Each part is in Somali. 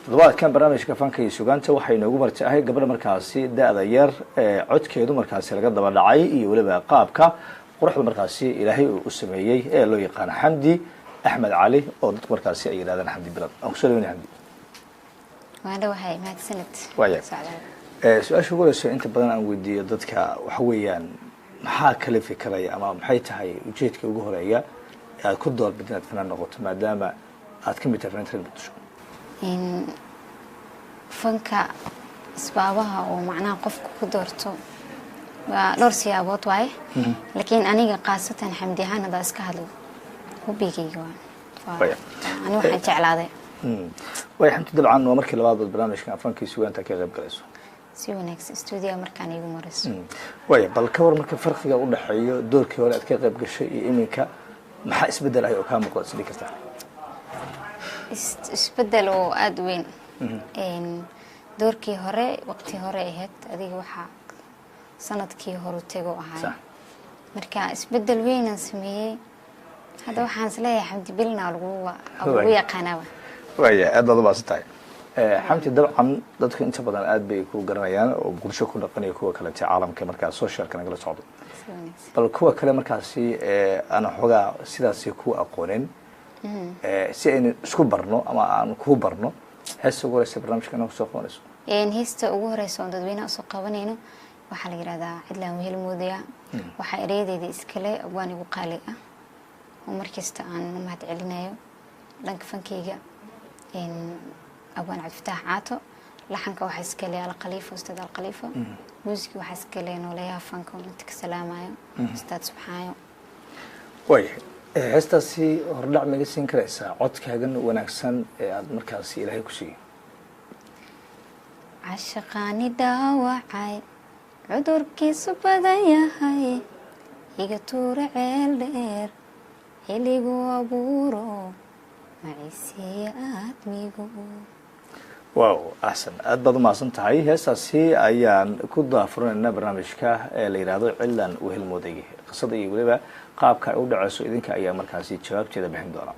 toddobaad kan barnaamijka fanka iyo sugaanta waxay noogu martay gabadha markaasi da'da yar codkeedu markaasi laga daba dhacay iyo waliba qaabka quruxda markaasi ilaahay uu u sameeyay ee loo yaqaan Xamdi Axmed Cali oo dadku markaasi ay yiraahdaan Xamdi Bilad aan ku soo leeyahay Xamdi waana waxay mahadsanid su-aasha ugu horeysa inta badan aan weydiiyo dadka waxa weeyaan maxaa kala fikiraya ama maxay tahay ujeedka ugu horeeya aad ku doorbid inaad fanaan noqoto maadaama aad ka mid tahay fanaanada Muqdisho fanka asbaabaha oo macnaha qofku ku doorto waa dhowr siyaabood waaye laakiin aniga qaasatan Xamdi ahaan hada iska hadlo hubigayga waa ani waxaan jeclaaday way Xamdi dabcan waa markii labaad barnaamijka fanka iyo sugaanta ka qayb galayso si wanaagsan studio markaan igu marayso way bal ka war marka farqiga u dhaxeeyo doorkii hore aad ka qayb gashay iyo iminka maxaa isbedel ay oo ka muuqda sidii karta isbedel oo aad weyn doorkii hore waqti hore ahayd adiga waxa sanadkii hore tago ahay marka isbedel weyn aan sameeyay hada waxaan isleeyahay Xamdi Bilna lagu yaqaanaa way aad baad u baasatay Xamdi dabcan dadka inta badan aad bay ku garanayaan oo bulsho ku dhaqanaya kuwa kale caalamka marka social kana kala socdo bal kuwa kale markaasi ana xogaa sidaas ku aqooneen si aynu isku barno ama aan ku barno heesta ugu horeysa barnaamijkan oo soo qabanayso heesta ugu horeysa oo dadweynaha soo qabanayno waxa la yiraahdaa cidlaan wehel moodaya waxa ereedeeda iskale waan igu qaali ah oo markasta aan mahad celinayo dhanka fankeyga abaan Cabdifataah Caato laxanka waxa iskale Al Khalifa Ustaad Al Khalifa muusiga waxa iskale nooleeyaha fanka oo inta ka salaamayo Ustaad Subxaayo way heestaasi hordhac ma siin karaysaa codkaagan wanaagsan ee aad markaasi Ilaahay ku siiyay عشقاني dhaawacay cudurkiisu badan yahay iga tuur ceel dheer xiligu abuuro maciisiya aadmigu wow ahsan aad baad u maasan tahay heestaasi ayaan ku daafurnaynaa barnaamijka ee la yiraahdo cidlaan wehel moodayay qisada iyo waliba qaabka ay u dhacayso idinka ayaa markaasi jawaabteeda bixin doona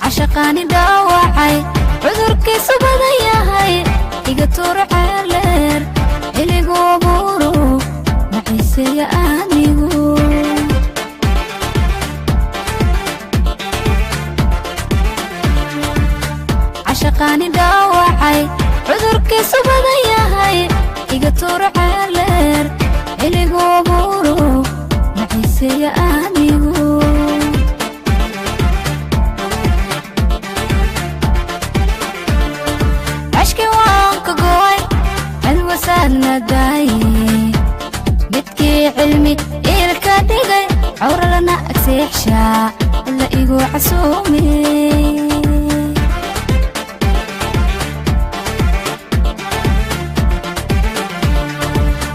عشقاني dhaawacay cudurkiisu badan yahay iga tuur ceel dheer xiligu abuuro maciisiya aadmigu عشقاني dhaawacay cudurkiisu badan yahay iga tuur ceel dheer xiligu abuuro maciisiya aadmigu بدكي علمي إلكا دقي عورا لنا أكسيحشا إلا إيقو عسومي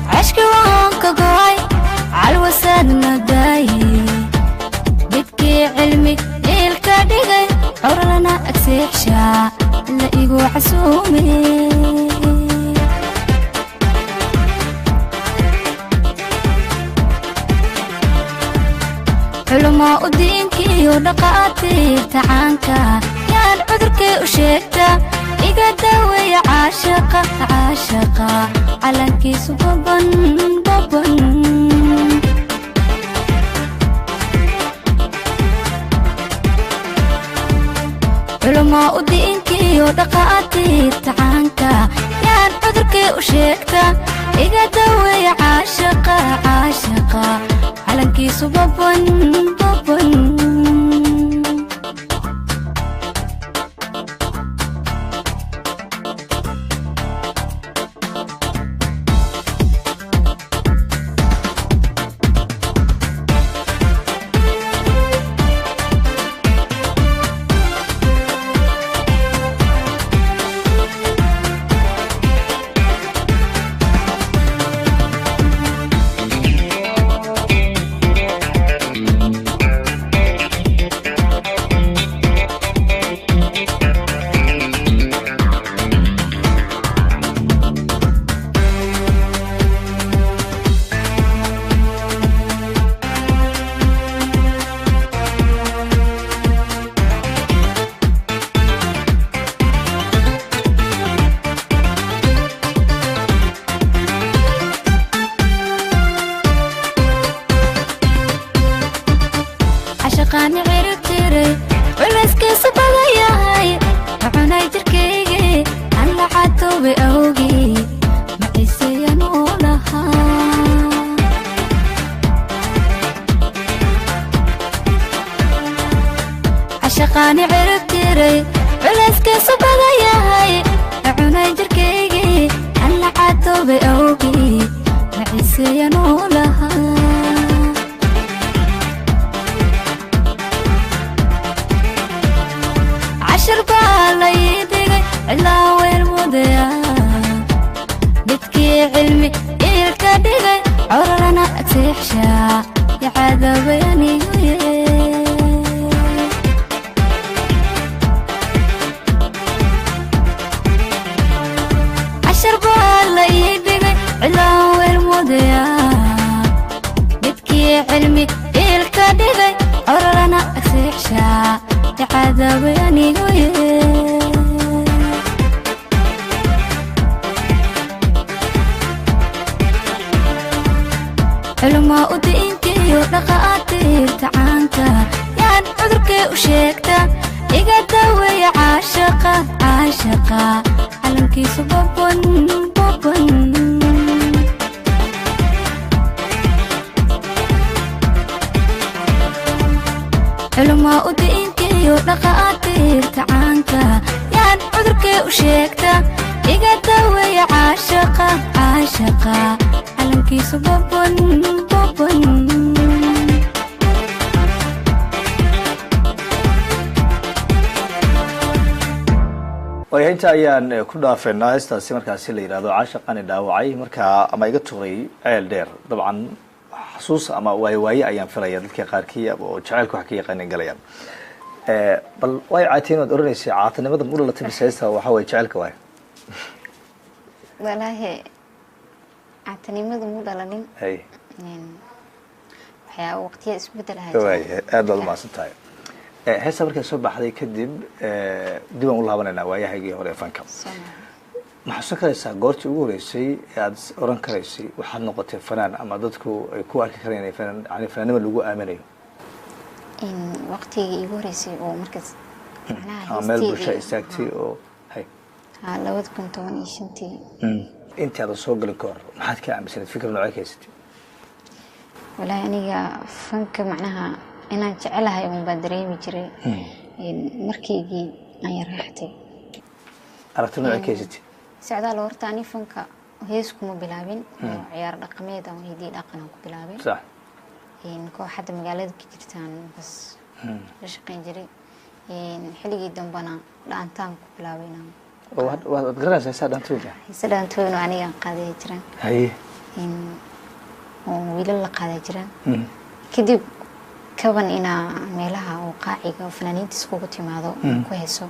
عشكي وانكا قوي عالوساد نداي بدكي علمي إلكا دقي عورا لنا أكسيحشا إلا إيقو عسومي علماء دينكي ودقاتي تعانكا يا العذركي وشيكتا إيقا داوي عاشقة عاشقة علنكي سببن ببن علماء دينكي ودقاتي تعانكا يا العذركي وشيكتا iga daweeya caashaqa caashaqa calankiisu baban baban عشقاني عرفتيري والمسكي صبغة ياهاي وعناي تركيجي أنا حتو بأوجي معيسي نولها عشقاني عرفتيري والمسكي صبغة ياهاي وعناي تركيجي أنا حتو بأوجي معيسي نولها عشر باليدي علاوي المضيا بدكي علمي إلك دقي عرنا أتحشا يا عذاب يعني عشر باليدي علاوي المضيا بدكي علمي إلك دقي عرنا أتحشا يا عذاب يعني علماء ودينتي ودقاتي تعانتا يان عذركي وشيكتا إيقا داوي عاشقة عاشقة علمكيسو بابن بابن علماء ودينتي ودقاتي تعانتا يان عذركي وشيكتا إيقا داوي عاشقة عاشقة علمكيسو بابن بابن way inta ayaan ku dhaafeynaa heestaasi markaasi la yiraahdo caashaqani dhaawacay markaa ama iga tuuray ceel dheer dabcan xasuus ama waaye ayaan filaya dadka qaarkii oo jaceylku wax ka yaqaan galayaan bal way caatiin oo oranaysa caatinimada muddo la timisaysta waxa way jaceylka waay walaahi caatinimada muddo la nin hay waxyaa waqtiga isbedel ahaa way aad loo maasantahay heesa markay soo baxday kadib dib aan u laabanayna waayahaygi hore fanka ma xasuusan karaysaa goortii ugu horeysay aad oran karaysay waxaad noqotay fanaan ama dadku ay ku arki kareen fanaan yani fanaanimo lagu aamanayo in waqtigii ugu horeysay oo markaas macnaha meel bulsho istaagtay oo hay 2015 inta aad soo galay koor maxaad ka aaminsanay fikir nooc kaysatay walaa aniga fanka macnaha inaan jecelahay oo baan dareemi jiray markii aan yaraaxtay aragti nooc kaysatay sacdaal horta ani fanka hees kuma bilaabin ciyaar dhaqameed aan hidii dhaqan ku bilaabay sax kooxda magaalada ka jirtaan bas la shaqeyn jiray xilligii dambana dhaantaan ku bilaabayna waad garanaysaa dhaantooda dhaantooda aniga qaaday jiraan hay oo wiilal la qaaday jiraan kadib kaban ina meelaha oo qaaciga fanaaniinta isku timaado ku heeso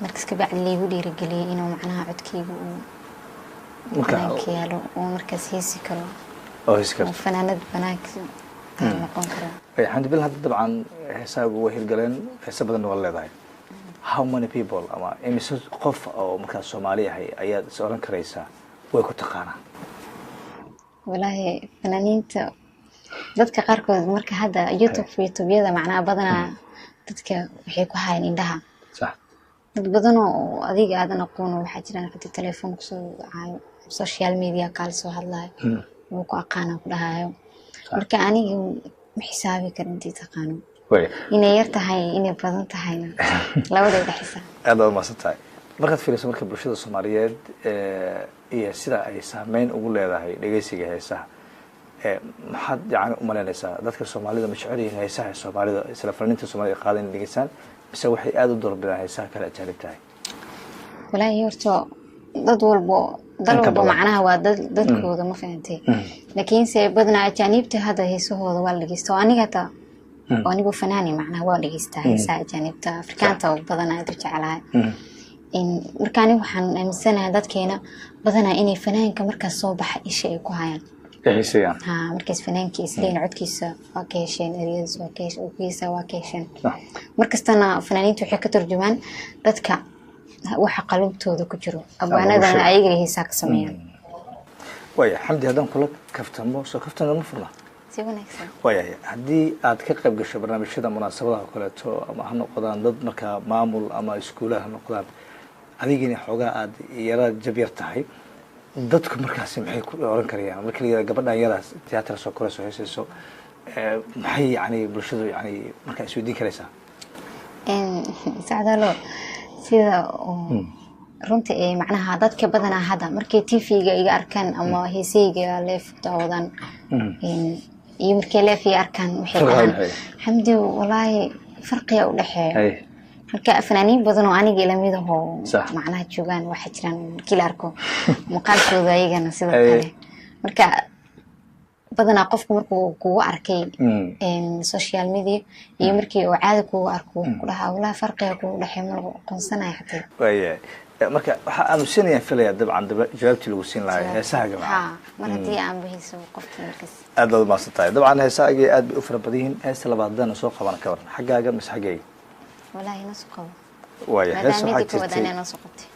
markaas ka bacdi leeyahay dhiirigeliyay inuu macnaha codkaygu uu markaas oo markaas heesi karo oo heesi karo fanaanad banaanka noqon karo alxamdulillah hadda dabcan heesaagu way hirgaleen heesa badan waa leedahay how many people ama imise qof oo markaas Soomaali ah ayaad is oran karaysaa way ku taqaanaa walaahi fanaaniinta dadka qaarkood marka hadda YouTube-yada macnaha badana dadka waxay ku hayaan indhaha sax dad badan oo adiga aadan aqoon waxa jiraan qad telefoon ku soo caayo social media kala soo hadlayo wuu ku aqaana ku dhahayo marka aniga ma xisaabi karin intii taqaano inay yar tahay inay badan tahayna labadooda xisaab aad u maasantahay markaad fiiriso marka bulshada Soomaaliyeed iyo sida ay saameyn ugu leedahay dhageysiga heesaha maxaad yani u malaynaysaa dadka Soomaalida ma jecel yihiin heesaha Soomaalida isla fanaaniinta Soomaalida qaadan dhageysaan mise waxay aad u doorbidaan heesaha kale ajaanib tahay walaahi horto dad walbo macnaha waa dadkooda ma fahantay laakiin se badna ajaanibta hada heesahooda waa dhageysto anigu fanaani macnaha waa dhageystaa heesaha ajaanibta Afrikaanta oo badan aad u jecelahay markaan waxaan aaminsanahay dadkeena badanaa inay fanaanka markaas soo baxa isha ay ku hayaan markaas fanaanka isleen codkiisa waa ka hesheen ereyadiisa waa ka hesheen ukiisa waa ka hesheen markastana fanaaniintu waxay ka turjumaan dadka waxa qalbtooda ku jiro abwaanadana ayaga heesaa ka sameeyaan way xamdi hadan kula kaftamo soo kaftana ma furna si wanaagsan way hadii aad ka qayb gasho barnaamijyada munaasabadaha kale ama ha noqdaan dad marka maamul ama iskuulaha noqdaan adigina xogaa aad yara jabyar tahay dadku markaas maxay ku oran karayaan markii la gabadhan yaraas tiyaatar soo koro soo heesayso maxay yani bulshadu yani marka isoo diin karaysaa saadalo sida runtii ee macnaha dadka badanaa hada markay TV-ga iga arkaan ama heesayga leef daawadan iyo markay leef arkaan waxay dhahaan xamdi wallahi farqiga u dhaxeeyo marka fanaaniin badan oo aniga ila mid ah macnaha joogan waxa jiraan kila arko muuqaalkooda ayagana sidoo kale marka badanaa qofku markuu kugu arkay social media iyo markii uu caadi kugu arko ku dhahaa wallahi farqiga ku dhaxeeyo ma aqoonsanahay xataa marka waxa aanu sinayaan filaya dabcan jawaabtii lagu siin lahaa heesaha gabadha mar hadii aan bixiso qofka markaas aad u maasantahay dabcan heesaha aad u fara badan yihiin heesa labaadana soo qaban ka waran xagaaga mis xagayga والله نسقو واي هيس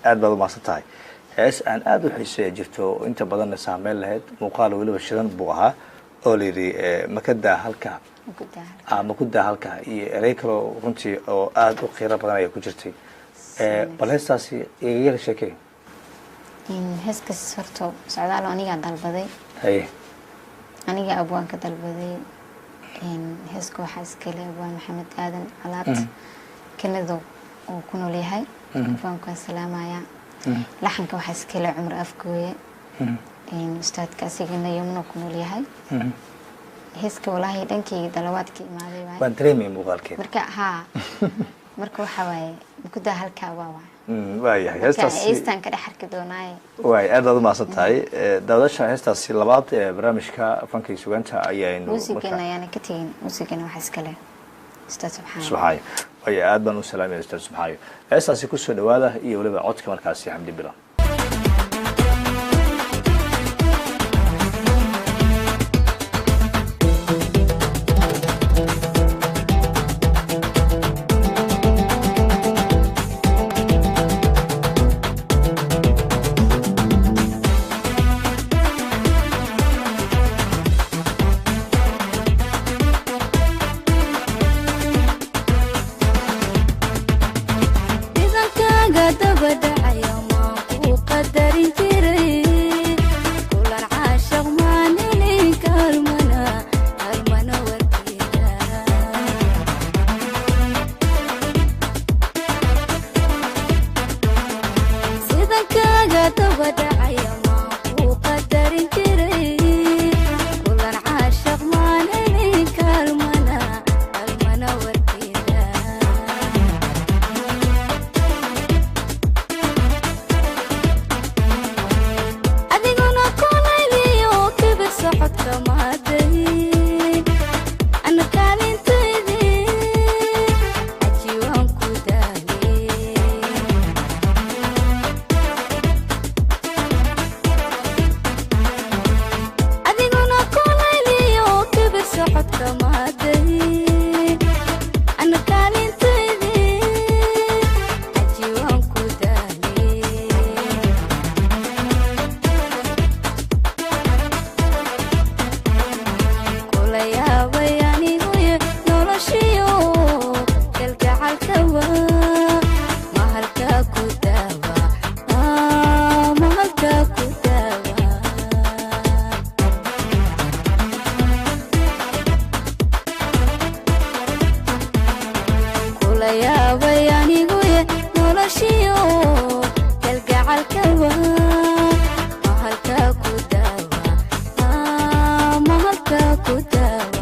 aad baad u maasantahay hees aan aad u xiiseeyo jirto inta badan saameel lahayd muuqaal waliba shidan buu ahaa oo leeyahay makada halka makada halka iyo erey kale runtii oo aad u qiiro badan ay ku jirtay bal heestaasi iga sheekay heeska sarto socdaal aniga dalbaday aniga abwaanka dalbaday heeska waxa iskale abwaan maxamed aadan calaad كنذو وكنوا ليهاي فانكم سلامايا لحن كوحس كلا عمر أفكوية أستاذ كاسيجنا يومنا كنوا ليهاي هسك والله دنكي دلواتك ما ذي واي بنترمي مغالك مركا ها مركو حواي مكده هالكاواوا واي هستاسي إيستان كده حركة دوناي واي أنا ما صدتاي دادشة هستاسي لبعض برامجك فانكي سوانتا أيين موسيقنا يعني كتير موسيقنا وحس كله أستاذ سبحان way aad baan u salaamay Ustaad Subxaayo heestaasi ku soo dhawaada iyo waliba codka markaasi Xamdi Bilo mahalka ku daawa yaabay anigu noloshiyo kalgacalkawa ma halkaa ku daawa ma halkaa ku daawa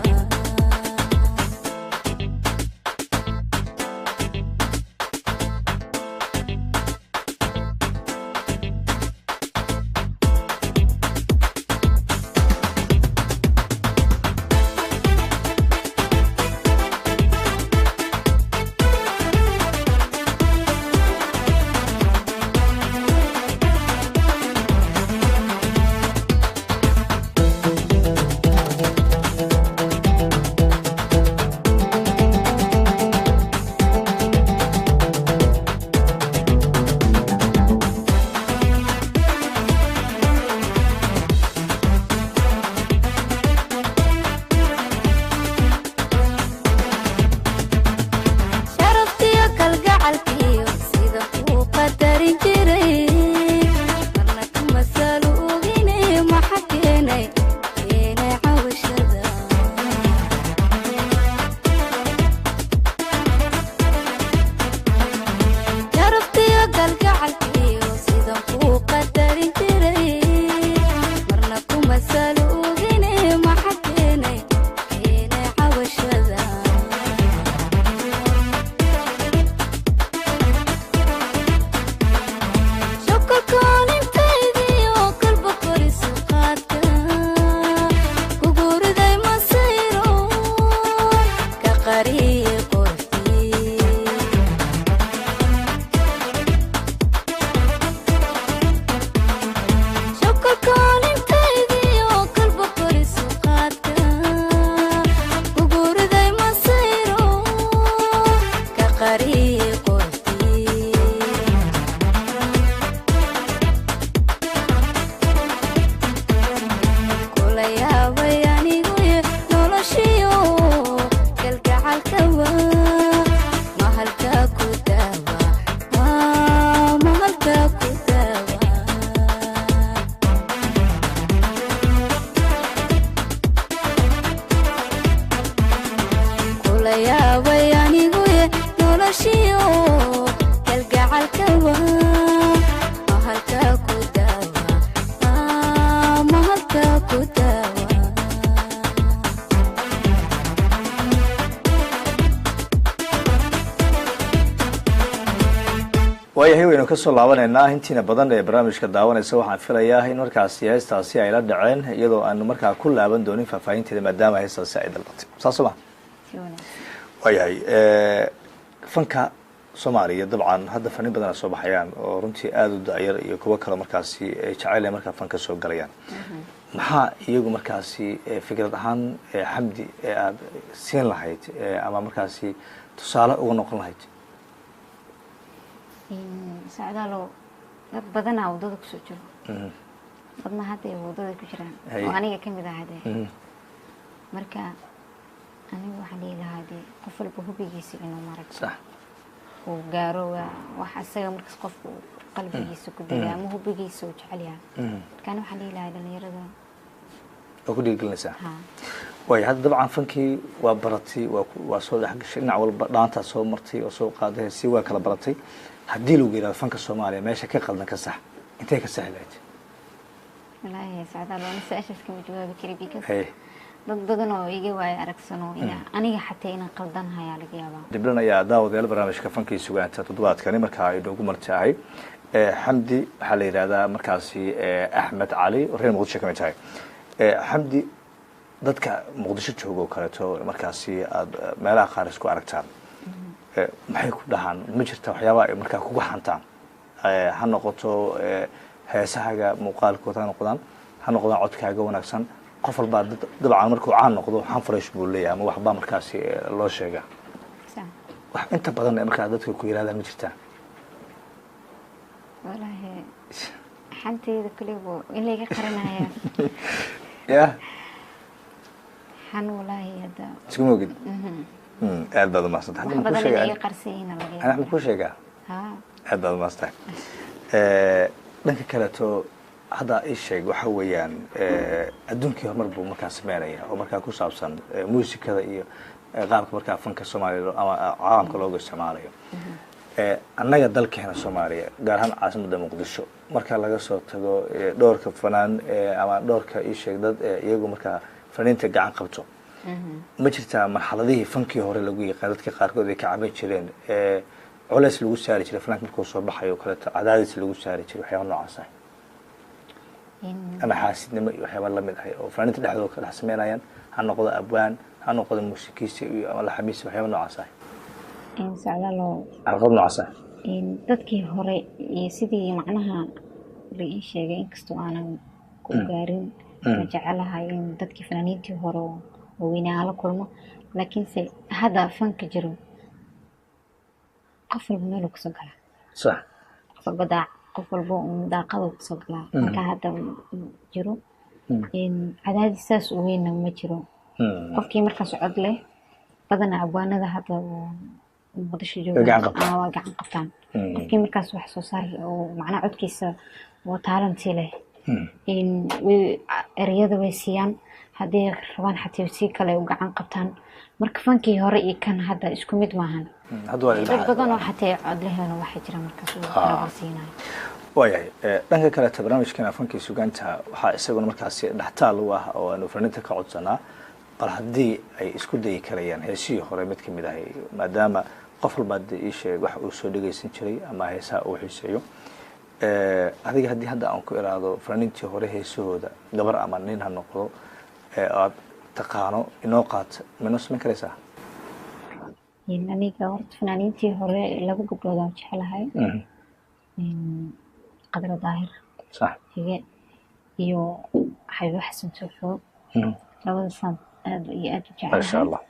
waayahay waynu ka soo laabanaynaa intiina badan ee barnaamijka daawanaysa waxaan filayaa in markaasi heestaasi ay la dhaceen iyadoo aanu markaa ku laaban doonin faahfaahinteeda maadaama heestaasi ay dalbatay saas ma waayahay fanka Soomaaliya dabcan hadda fanin badan soo baxayaan oo runtii aad u daayar iyo kuwa kale markaasi ay jacayl markaa fanka soo galayaan maxaa iyagu markaasi fikrad ahaan Xamdi aad siin lahayd ama markaasi tusaale ugu noqon lahayd sacdaalo dad badan oo wadada ku soo jiro badna hadda ay wadada ku jiraan oo aniga kamid ah hadee marka aniga waxa leeyahay qof walba hubigiisa inuu marag sax oo gaaro wax asaga markas qofku qalbigiisa ku digaa ama hubigiisa uu jecel yahay kan waxa leeyahay dhalinyarada oo ku dhiigelinaysa way hadda dabcan fankii waa baratay waa soo dhaxgashay dhinac walba dhaanta soo martay oo soo qaaday si waa kala baratay haddii lagu yiraahdo fanka Soomaaliya meesha ka qaldan ka sax intee ka sahlayd wallaahi sacdaalo nasashas kama jawaabi kari bikas dad badan oo iga waay aragsano ina aniga xataa inaan qaldan hayaa laga yaabaa diblan ayaa daawadayaal barnaamijka fankii sugaanta toddobaadkani markaa ay ugu martahay Xamdi waxa la yiraahdaa markaasi Axmed Cali oo reer Muqdisho kamid tahay Xamdi dadka Muqdisho joogo kaleeto markaasi aad meelaha qaar isku aragtaan maxay ku dhahan ma jirta waxyaabo ay markaa kugu xantaan ha noqoto heesahaga muuqaalkooda ha noqdaan codkaaga wanaagsan qof walba dabcan markuu caan noqdo waxaan fresh buu leeyahay ama waxba markaasi loo sheega wax inta badan ee markaa dadku ku yiraahdaan ma jirta wallaahi xanteeda kaliya in laga qaranaya ya xan wallaahi hada isku moogid aad baad ma santahay hadda ku sheegay ana ku sheegaa aad baad ma santahay dhanka kale to hadda ay sheeg waxa weeyaan adduunkii hormar buu markaa sameynaya oo markaa ku saabsan muusikada iyo qaabka markaa fanka soomaaliya ama caalamka looga isticmaalayo annaga dalkeena soomaaliya gaar ahaan caasimadda muqdisho marka laga soo tago dhowrka fanaan ama dhowrka ii sheeg dad iyagu markaa fanaaniinta gacan qabto ma jirtaa marxaladihii fankii hore lagu yaqaan dadka qaarkood ay ka caban jireen culays lagu saari jiray fanaanka markuu soo baxayo kaleeto cadaadis lagu saari jiray waxyaaba noocaas ah ama xaasidnimo iyo waxyaaba lamid ah oo fanaaniinta dhexdooda ka dhex sameynayaan ha noqdo abwaan ha noqdo muusikiisi iyo ama laxamiisi waxyaaba noocaas ah socdaalo carqalad noocaas ah dadkii hore iyo sidii macnaha la ii sheegay inkastoo aanan ku gaarin ma jecelahay in dadkii fanaaniintii hore oo weynaa la kulmo laakiinse hadda fanka jiro qof walba meel uu kasoo galaa sax qof walba daaqada uu kasoo galaa marka hadda jiro cadaadis saas u weynna ma jiro qofkii markaas cod leh badanaa abwaanada hadda muqdisho jooga waa gacan qabtaan qofkii markaas wax soo saar oo macnaha codkiisa oo taalanti leh ereyada way siiyaan haddii rabaan xatii si kale u gacan qabtaan marka fankii hore iyo kan hadda isku mid maahan dad badan oo xataa cod lehna waxay jiraan markaas uu kala siinayo waayahay dhanka kaleeta barnaamijkeena fankii sugaanta waxaa isaguna markaasi dhextaal u ah oo aanu fanaaniinta ka codsanaa bal haddii ay isku dayi karayaan heesihii hore mid kamid ahay maadaama qof walba hadda ii sheeg wax uu soo dhegaysan jiray ama heesaha uu xiiseeyo adiga haddii hadda aan ku iraado fanaaniintii hore heesahooda gabar ama nin ha noqdo aad taqaano inoo qaata minoo samayn karaysaa aniga horta fanaaniintii hore laba gabdhood aan jecelahay qadra daahir sax hige iyo xabibo xasan tuuxo labadaasaan aad iyo aad u jecelahay masha allah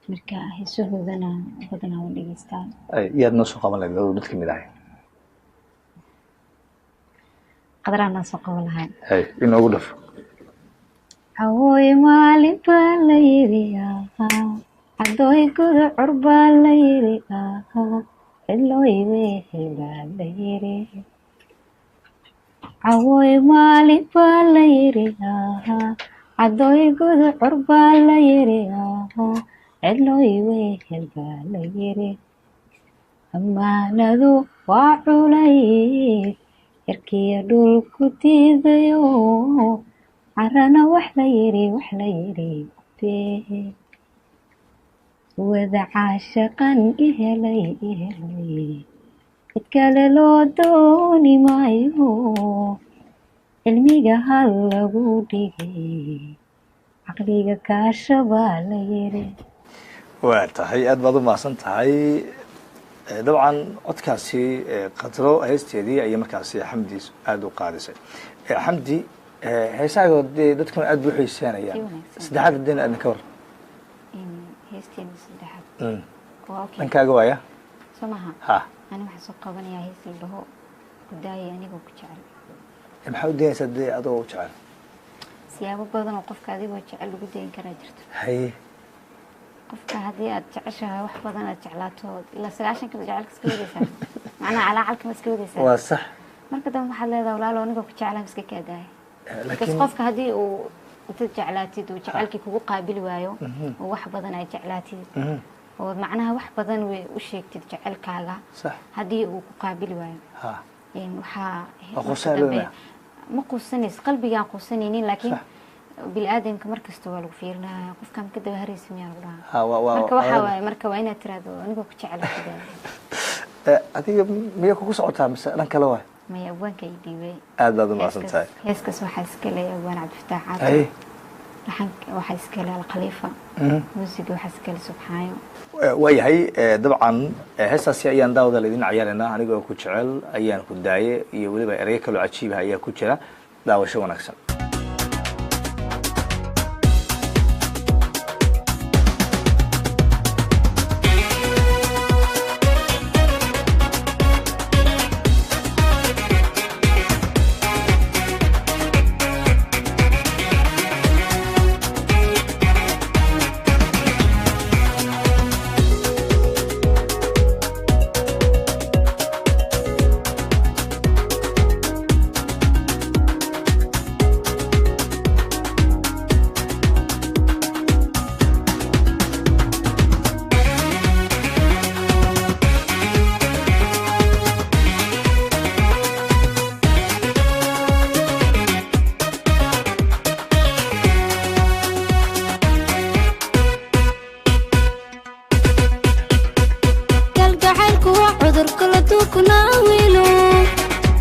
marka heesahoodana badanaa waan dhegeystaa yaad noo soo qaban lahayd mid kamid ahay qadraanaa soo qaban lahayn inoogu dhaf cawooy maalin baa la yiri cadooy gudcur baa la yiri cidlooy wehel baa la yiri cawooy maalin baa la yiri cadooy gudcur baa la yiri cidlooy wehel baa la yiri ammaanadu waa culay cirkiya dhulku diidayo carana wax la yiri wada caashaqan ihelay cid kale loo dooni maayo cilmiga hal lagu dhigay caqliga kaasha baa la yiri waa tahay aad baad u mahadsan tahay dabcan codkaasi qadro heesteedii ayay markaasi xamdi aada u qaadisay xamdi heesaaga dee dadkuna aad buu xiisaanayaan saddexaad hadeen aadna ka war heesteena saddexaad dhankaaga waaya soo maha ha ani waxaan soo qabanayaa hees la dhaho gudaaya anigoo ku jecel maxaa u daynaysaa dee adoo u jecel siyaabo badan oo qofka adigoo jecel lagu dayin karaa jirto haye qofka haddii aad jeceshahay wax badan aad jeclaato ilaa 90 kada jecelka iska wadaysaa macnaha calaacalka ma iska wadaysaa waa sax marka dambe waxaad leedahay walaalo anigoo ku jeclaan iska kaadahay laakiin qofka haddii uu inta jeclaatid uu jecelkii kugu qaabili waayo oo wax badan ay jeclaatid oo macnaha wax badan way u sheegtid jecelkaaga sax haddii uu ku qaabili waayo waxaa ma quusanaysa qalbigaan quusanaynin laakiin bilaadanka markasta waa lagu fiirinaya qofkaan ka daba haraysa miyaa lagu dhahaa marka waxaa waaye marka waa inaad tiraahdo anigoo ku jecel adiga miya kugu socotaa mise dhan kale waay maya abwaanka ii dhiibay aad baad u mahadsan tahay heeskaas waxaa iska leh abwaan cabdifataax caadi laxanka waxaa iska leh alkhaliifa muusiga waxaa iska leh subxaayo waayahay dabcan heestaasi ayaan daawada laydin ciyaaraynaa anigoo ku jecel ayaan ku daaye iyo weliba ereyo kaloo cajiiba ayaa ku jira daawasho wanaagsan cudur kala dukunaawiilo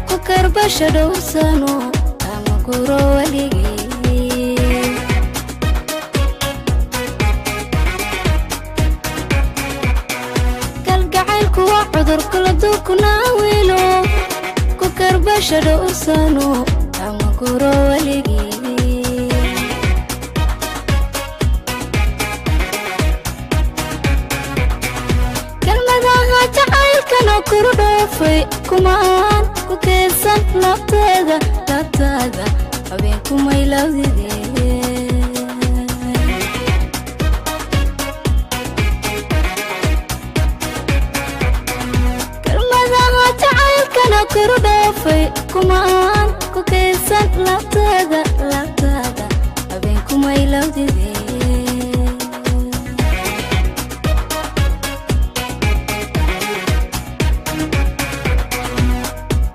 ku karbasha dhowrsano ama guro waligii kalgacaylku waa cudur kala dukunaawiilo ku karbasha dhowrsano ama guro waligii jacaylkana kuru dhoofay kumaan ku keedsan labteeda labtaada habeenkumay lawdidee kalmadaha jacaylkana kuru dhoofay kumaan ku keedsan labteeda labtaada habeenkumay lawdidee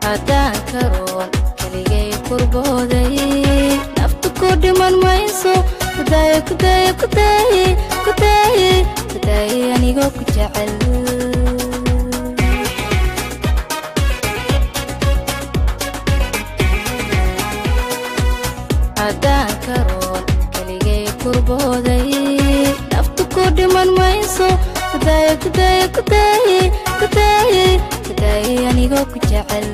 haddaan karoon keligay kurbooday naftu ku dhiman mayso kudaaye anigoo ku jecel haddaan karoon keligay kurbooday naftu ku dhiman mayso kudaaye anigoo ku jecel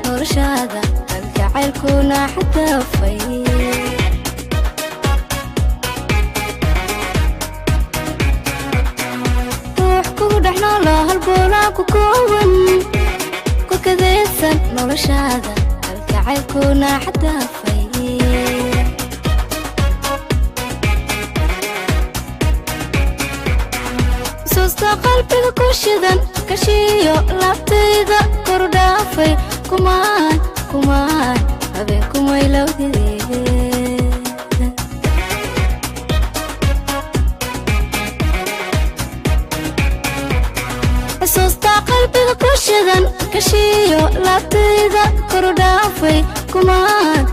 noloshaada kalgacaylkuna xadaafay ruux kugu dhex noolo halboolaa ku kooban ku kadaysan noloshaada kalgacaylkuna xadaafay xusuusta qalbiga ku shidan kashiyo laabtayda koru dhaafay kumaan habeenkumay lawdidee xusuusta qalbiga ku shidan kashiyo laabtayda koru dhaafay kumaan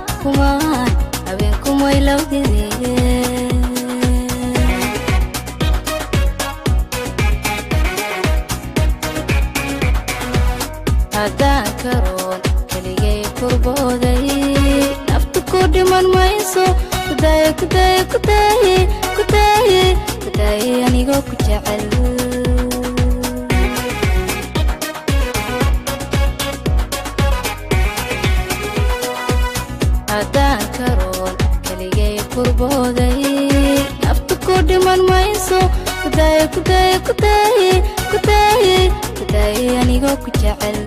habeenkumay lawdidee haddaan karoon keligay kurbooday naftu ku dhiman mayso kudaaye anigoo ku jecel haddaan karoon keligay kurbooday naftu ku dhiman mayso kudaaye anigoo ku jecel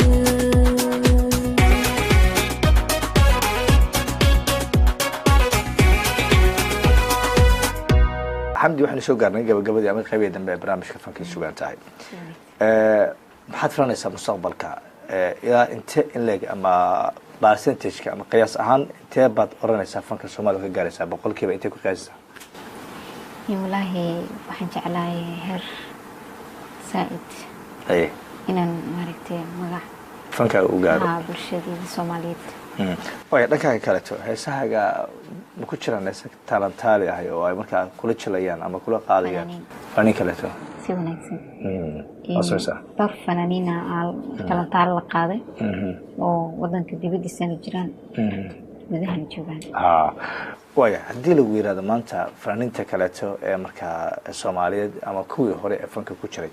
xamdi waxaanu soo gaarnay gabagabadii ama qaybihii dambe ee barnaamijka Fankii Sugaan tahay maxaad filanaysaa mustaqbalka ilaa intee in leeg ama percentage-ka ama qiyaas ahaan intee baad oranaysaa fanka Soomaaliya ka gaaraysaa boqolkiiba intee ku qiyaasaysaa wallaahi waxaan jeclahay heer saaid inaan maaragtay magac fanka u gaaro bulshada Soomaaliyeed way dhankaaga kaleeto heesahaga ma ku jiraan heesa talantaali ah oo ay markaa kula jilayaan ama kula qaadayaan fani kaleeto si wanaagsan dhowr fanaaniina talantaali la qaaday oo wadanka dibadiisana jiraan gudaha joogaan. waaya haddii lagu yiraahdo maanta fanaaniinta kaleeto ee markaa Soomaaliyeed ama kuwii hore ee fanka ku jiray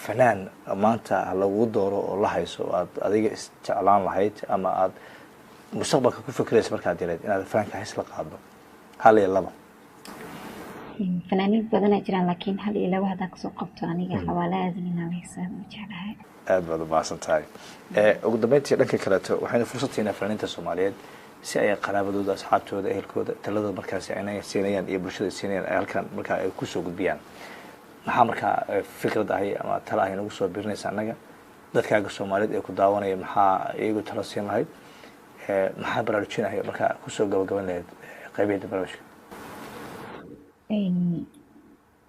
fanaan maanta lagu dooro oo la hayso aad adiga isjeclaan lahayd ama aad mustaqbalka ku fikrayso markaad direed inaad fanka hays la qaado hal iyo laba fanaaniin badan ay jiraan laakiin hal iyo laba hadda ka soo qabto aniga xawaalaadan inaan heesaan u jeclahay aad baad u baahantahay ugu dambeyntii dhanka kaleeto waxayna fursad siinaa fanaaniinta Soomaaliyeed si ay qaraabadooda asxaabtooda ehelkooda talada markaas ay siinayaan iyo bulshada siinayaan ay halkan markaa ay ku soo gudbiyaan maxaa markaa fikrad ahay ama tala ahay nagu soo birinaysa anaga dadkaaga Soomaaliyeed ee ku daawanaya maxaa iyagu tala siin lahayd maxaa baraarujinahay markaa ku soo gabagaban lahayd qaybada barnaamijka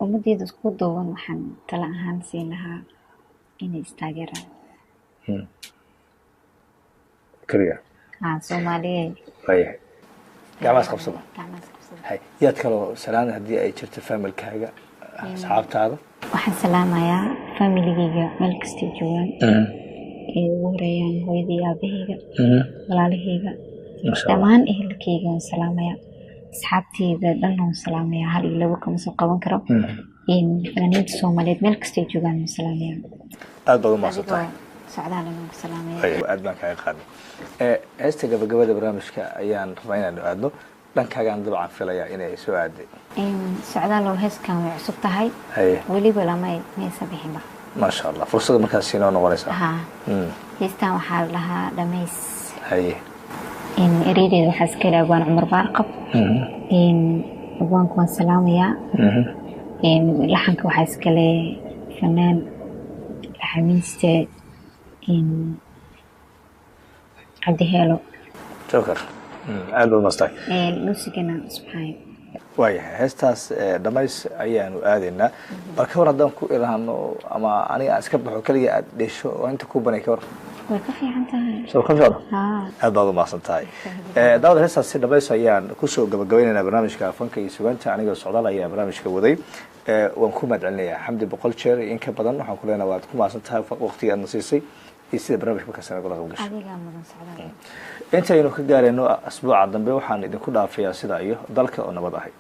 ummadeeda isku duuban waxaan tala ahaan siin lahaa inay istaageeraan kaliya Soomaaliyeed ayay gacmaha qabsada hay yaad kaloo salaan haddii ay jirto familkaaga asxaabtaada waxaan salaamayaa familigayga meel kasta joogaan ee ugu horeeyaan hooyadii aabahayga walaalahayga dhammaan ehelkayga waan salaamayaa asxaabtayda dhan waan salaamayaa hal iyo laba kama soo qaban karo fanaaniinta Soomaaliyeed meel kasta joogaan waan salaamayaa aad baad u mahadsantahay socdaal inaan ku salaamayaa aad baan kaaga qaaday heesta gabagabada barnaamijka ayaan rabaa inaan aadno dhankaagaan dabcan filayaa inay soo aaday socdaal oo heeskan way cusub tahay weliba lama meesa bixinba maasha Allah fursada markaas siinoo noqonaysa heestan waxaa lahaa dhamays haye ereydeeda waxaa iska leh abwaan Cumar Baarqab abwaanku waan salaamayaa laxanka waxaa iska leh fanaan laxamiiste عبد هيلو شكر aad u mastay muusigana subxaan waaya heestaas dhamays ayaanu aadaynaa marka hor haddaan ku ilaahno ama aniga iska baxo kaliya aad dheesho oo inta ku banay ka war way ka fiican tahay soo ka fiican aad baad u mahadsantahay daawada heestaas dhamays ayaan ku soo gabagabaynaynaa barnaamijka fanka iyo sugaanta aniga socdaal ayaa barnaamijka waday waan ku mahadcelinayaa xamdi boqol jeer in ka badan waxaan ku leenahay waad ku mahadsantahay waqtiga aad nasiisay sida barnaamijka ka sanad lagu gashay adiga mudan socdaal intaynu ka gaarayno asbuuca dambe waxaan idinku dhaafayaa sida iyo dalka oo nabad ahay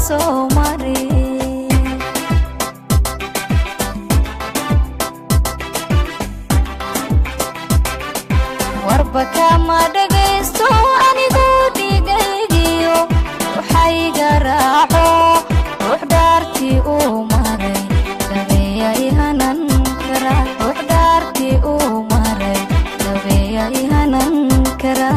soo marin warba kama dhagaysto anigu dhigaygiyo waxay garaaco ruux dhaartii uu maray dabeeyay hanan kara ruux dhaartii uu maray dabeeyay hanan kara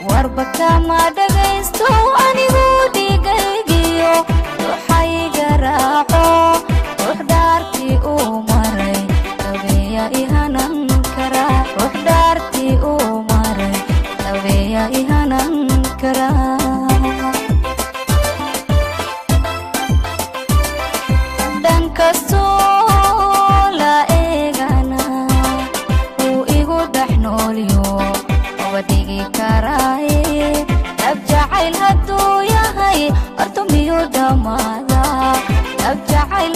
warba kama dhagaysto anigu dhigaygiyo waxay garaaco ruux dhaartii uu maray dabeeyay hanan kara ruux dhaartii uu maray dabeeyay hanan kara dhan kastoo la eegana uu igu dhex noolyo wadhigi karaaye abjacayl hadduu yahay horta miyuu dhammaada abjacayl